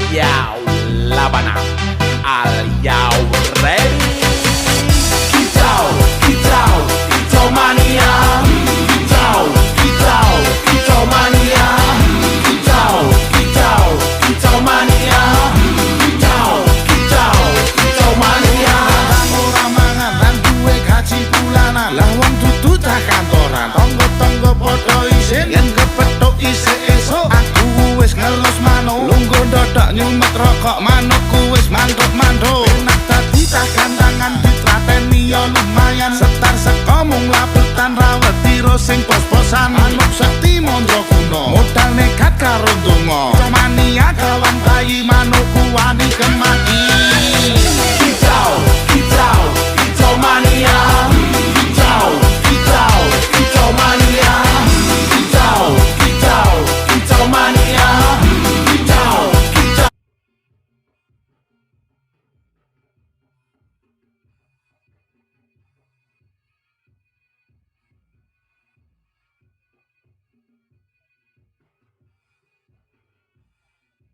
Yo, Labana, are you ready? Kicau, kicau, kicau mania. Kicau, kicau, kicau mania. Kicau, kicau, kicau mania. Kicau, kicau, kicau mania. Ora mangan lan duwe gaji bulanan, lah wong dudu tak kantoran. Tonggo-tonggo padha isin yen kepethuk isih esuk. Aku wis ngelus manuk, lungguh ndodok nyumet rokok manukku wis mantuk-mantuk. Enak dadi tak gantangan ditrateni ya lumayan. Setar seko mung labetan rawet tiro sing pos-posan. Manuk sekti mondro kuno, modal nekat karo donga. Mania kawan bayi